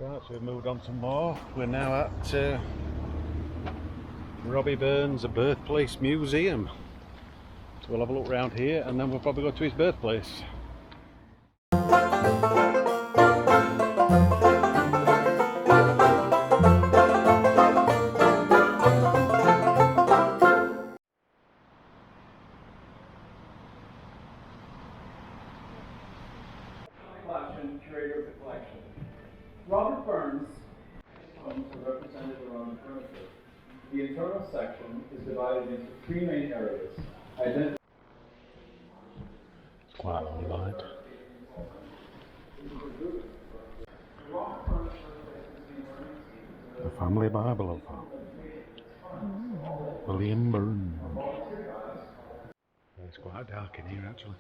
Right, so we've moved on to more. We're now at Robert Burns Birthplace Museum. So we'll have a look around here and then we'll probably go to his birthplace. Curator of the collection. Robert Burns homes are represented around the perimeter. The internal section is divided into three main areas. It's quite a long line. The family Bible of William Burns. It's quite dark in here actually.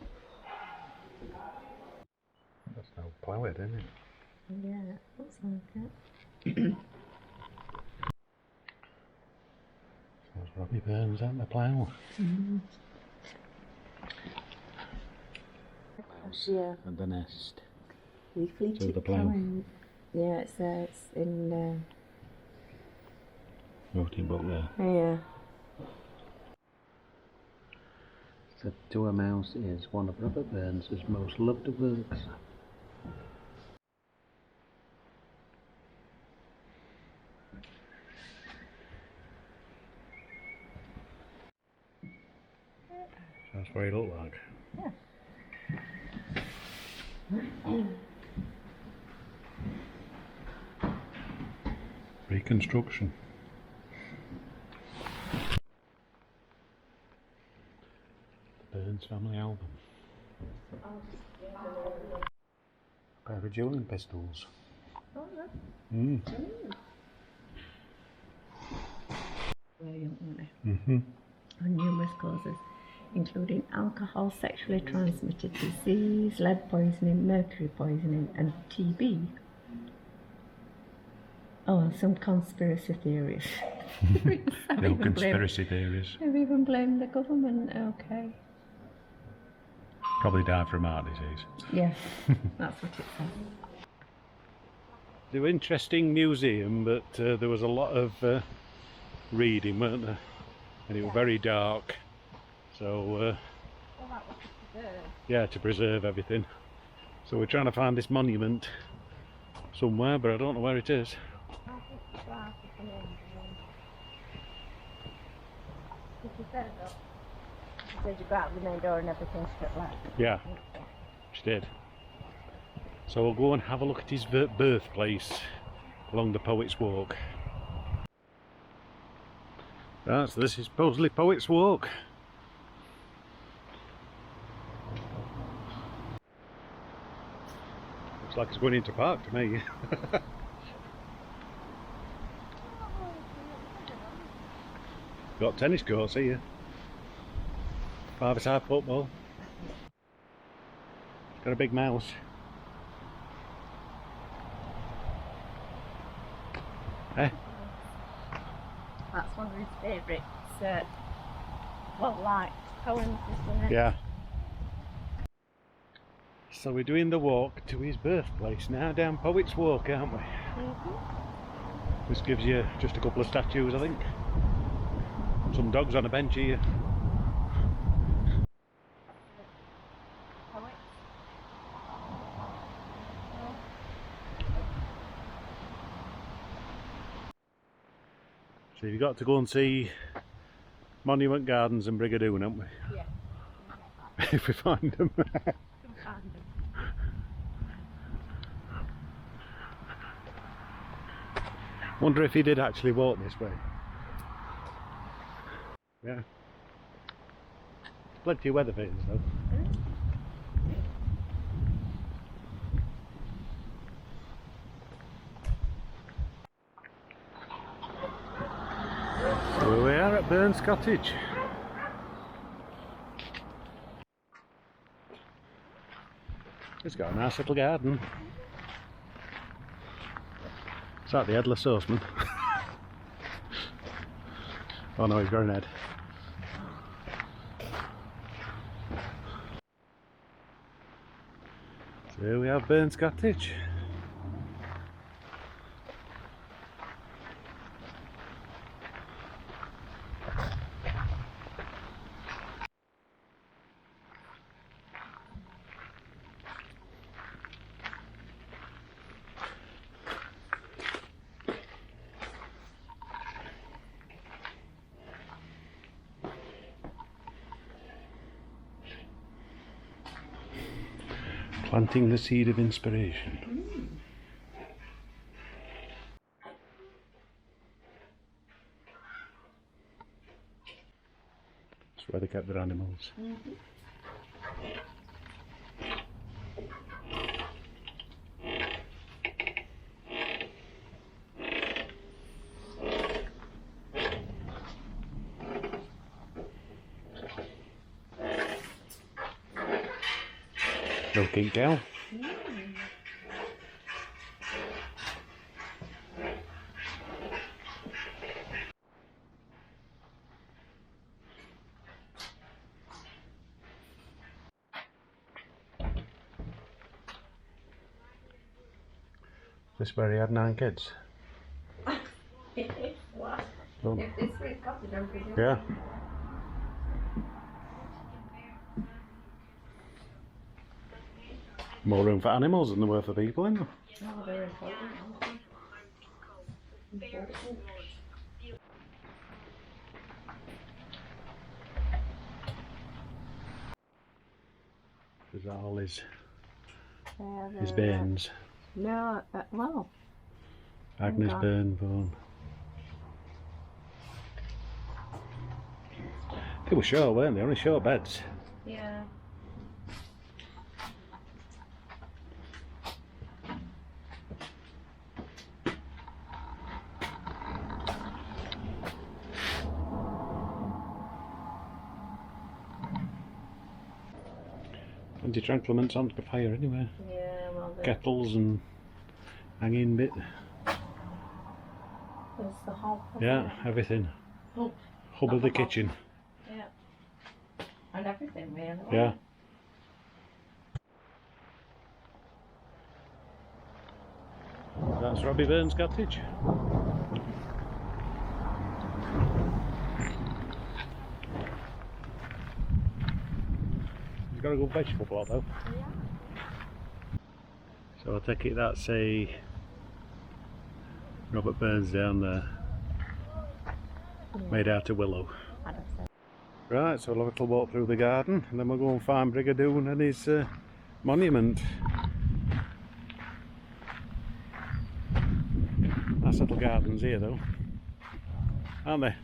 That's no plough it, isn't it? Yeah, looks like it. There's Robbie Burns and the plough. Yeah. And the nest. Leafly So the plough. Yeah, it's in. Writing book there. Yeah. The To a Mouse is one of Robert Burns' most loved works. That's what he looked like. Yeah. Reconstruction. The Burns family album. A pair of dueling pistols. Very young, weren't they? On numerous causes, including alcohol, sexually transmitted disease, lead poisoning, mercury poisoning, and TB. Oh, and some conspiracy theories. No conspiracy theories. They've even blamed the government. Okay. Probably died from heart disease. Yes, that's what it says. They were an interesting museum, but there was a lot of reading, weren't there? And it was very dark. So, yeah, to preserve everything. So we're trying to find this monument somewhere, but I don't know where it is. She said you go out the main door and everything's straight left. Yeah, she did. So we'll go and have a look at his birthplace along the Poet's Walk. Right, so this is supposedly Poet's Walk. Looks like it's going into park to me. Got tennis courts here. Five-a-side football. Got a big mouse. Eh? That's one of his favourites, well-liked poems, isn't it? Yeah. So we're doing the walk to his birthplace now, down Poet's Walk, aren't we? This gives you just a couple of statues, I think. Some dogs on a bench here. So you've got to go and see Monument Gardens and Brig, haven't we? Yeah. If we find them. Wonder if he did actually walk this way. Yeah. Plenty of weather vanes though. So we are at Burns Cottage. It's got a nice little garden. Is that the Headless Horseman? Oh no, he's got an head. So here we have Burns Cottage. Planting the seed of inspiration. That's where they kept their animals. Milking cow. This where he had 9 kids. What? Doon. If this was Cottage, I'm presuming. Yeah. More room for animals than there were for people, isn't there? No, they're important, aren't they? Important. Is that all his They're, bairns? No, well, Agnes Okay. Burnborn. They were short, weren't they? Only short beds. yeah. Plenty of tranquilments on the fire anyway. Yeah, well, Kettles and hanging bit. there's the hob. Yeah, everything. Oh, Hub of the kitchen. yeah. And everything, really. Yeah. That's Robbie Burns' cottage. He's got a good vegetable plot though. Yeah. So I take it that's a Robert Burns down there, made out of willow. I'd have said. Right, so we'll have a little walk through the garden and then we'll go and find Brig Doon and his monument. Nice little gardens here though, aren't they?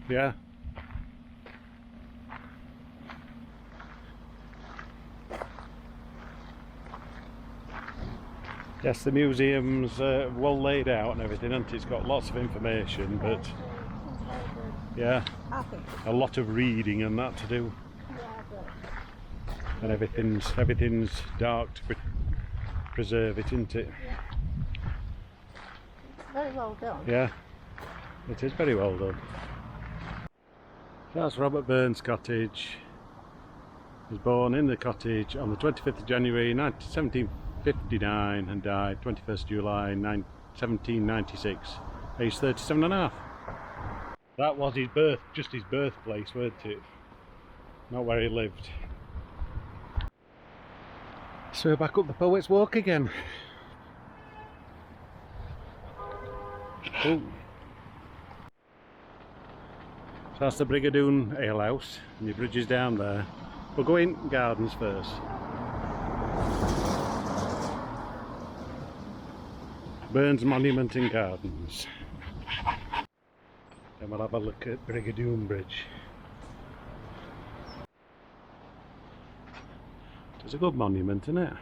Yeah. Yes, the museum's well laid out and everything, and it's got lots of information, but yeah, I think. a lot of reading and that to do, Yeah, but and everything's dark to preserve it, isn't it? it's very well done. Yeah, it is very well done. That's Robert Burns' cottage. He was born in the cottage on the 25th of January 1759 and died 21st July 1796, aged 37 and a half. That was his just his birthplace, weren't it? Not where he lived. So we're back up the Poet's Walk again. Oh. So that's the Brig Doon Ale House, and your bridge is down there. We'll go in gardens first. Burns Monument in Gardens. Then we'll have a look at Brig Doon Bridge. It's a good monument, isn't it?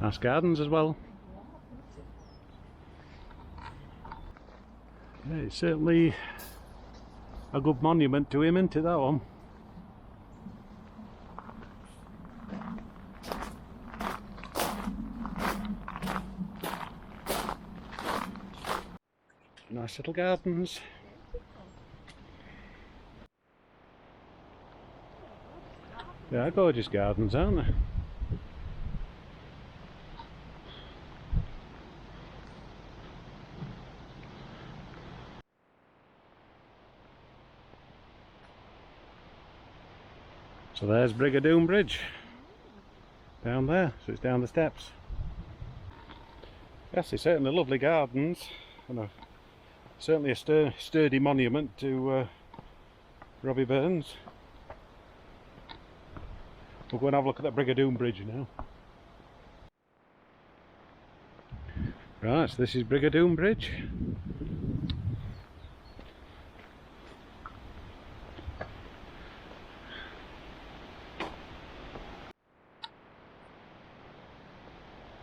Nice gardens as well. Yeah, it's certainly a good monument to him, isn't it, that one? Nice little gardens. Yeah, gorgeous gardens, aren't they? So there's Brig Doon Bridge. Down there, so it's down the steps. Yes, it's certainly lovely gardens, and certainly a sturdy monument to Robbie Burns. We'll go and have a look at that Brig Doon bridge now. Right, so this is Brig Doon bridge.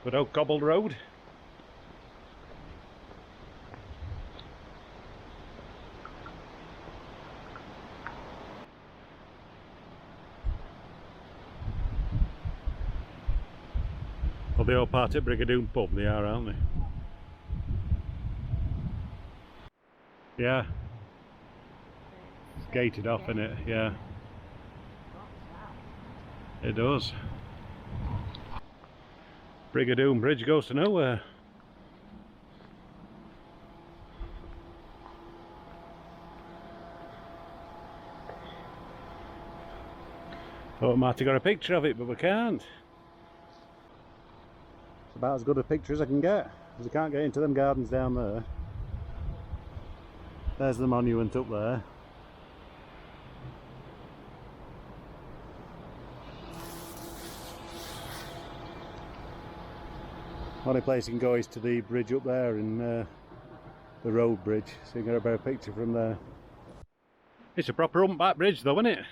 Good old cobbled road. Well, they all part at Brig Doon pub, they are, aren't they? Yeah. It's gated off, isn't it? Yeah. It does. Brig Doon bridge goes to nowhere. Thought we might have got a picture of it, but we can't. It's about as good a picture as I can get, because I can't get into them gardens down there. There's the monument up there. Only place you can go is to the bridge up there in the road bridge, so you can get a better picture from there. It's a proper humpback bridge though, isn't it?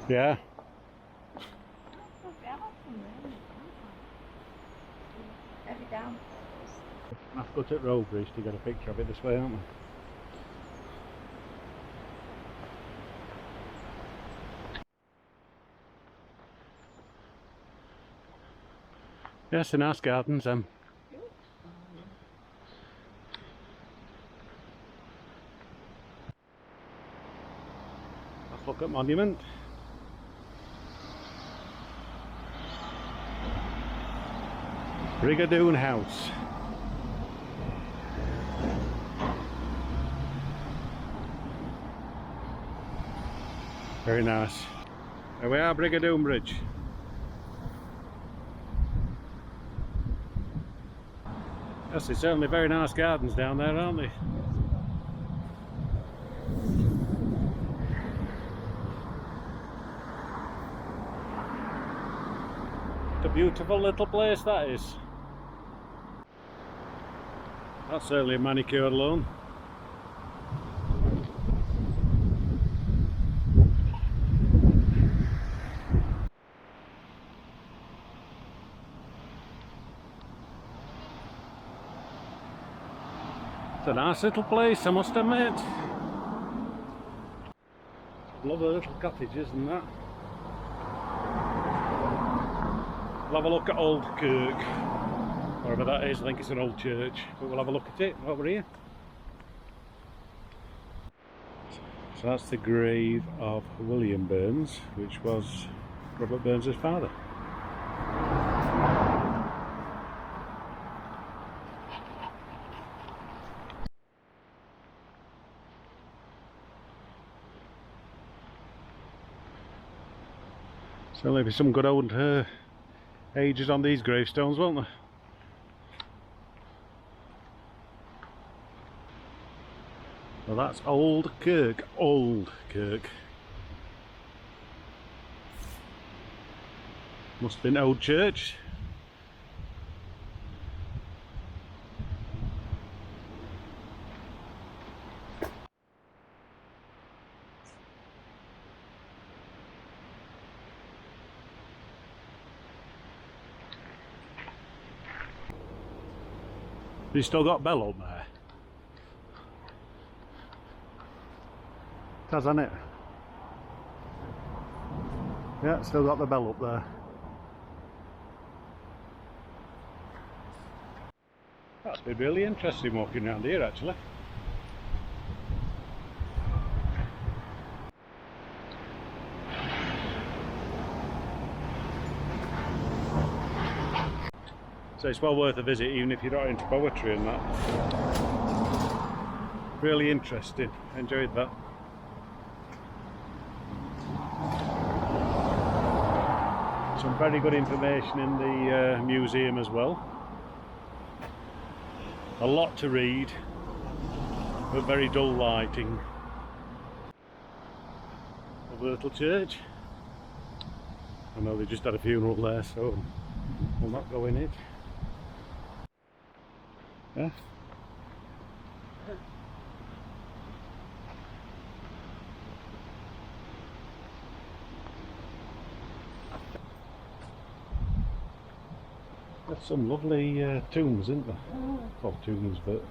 Yeah. I've got at road bridge to get a picture of it this way, aren't we? Yes, they're nice gardens. Let's look at monument. Brig Doon House. Very nice. There we are, Brig Doon Bridge. Yes, there's certainly very nice gardens down there, aren't they? What a beautiful little place that is. That's certainly a manicured lawn. It's a nice little place, I must admit. Love the little cottages and that. We'll have a look at Auld Kirk, wherever that is. I think it's an old church, but we'll have a look at it over here. So that's the grave of William Burns, which was Robert Burns' father. So there'll be some good old ages on these gravestones, won't there? Well, that's Auld Kirk. Auld Kirk. Must have been old church. You still got bell up there? It has, hasn't it? Yeah, still got the bell up there. That's been really interesting walking around here, actually. So it's well worth a visit, even if you're not into poetry and that. Really interesting. Enjoyed that. Some very good information in the museum as well. A lot to read, but very dull lighting. Of the little church. I know they just had a funeral there, so we'll not go in it. Yeah. There's some lovely tombs, isn't there? Well, tombs, but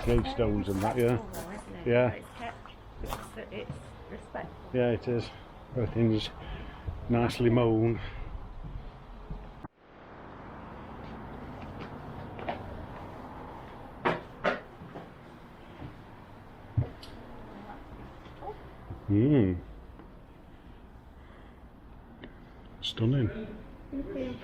gravestones and that, yeah. Yeah. It's respect. Yeah, it is. Everything's nicely mown. Stunning. Thank you.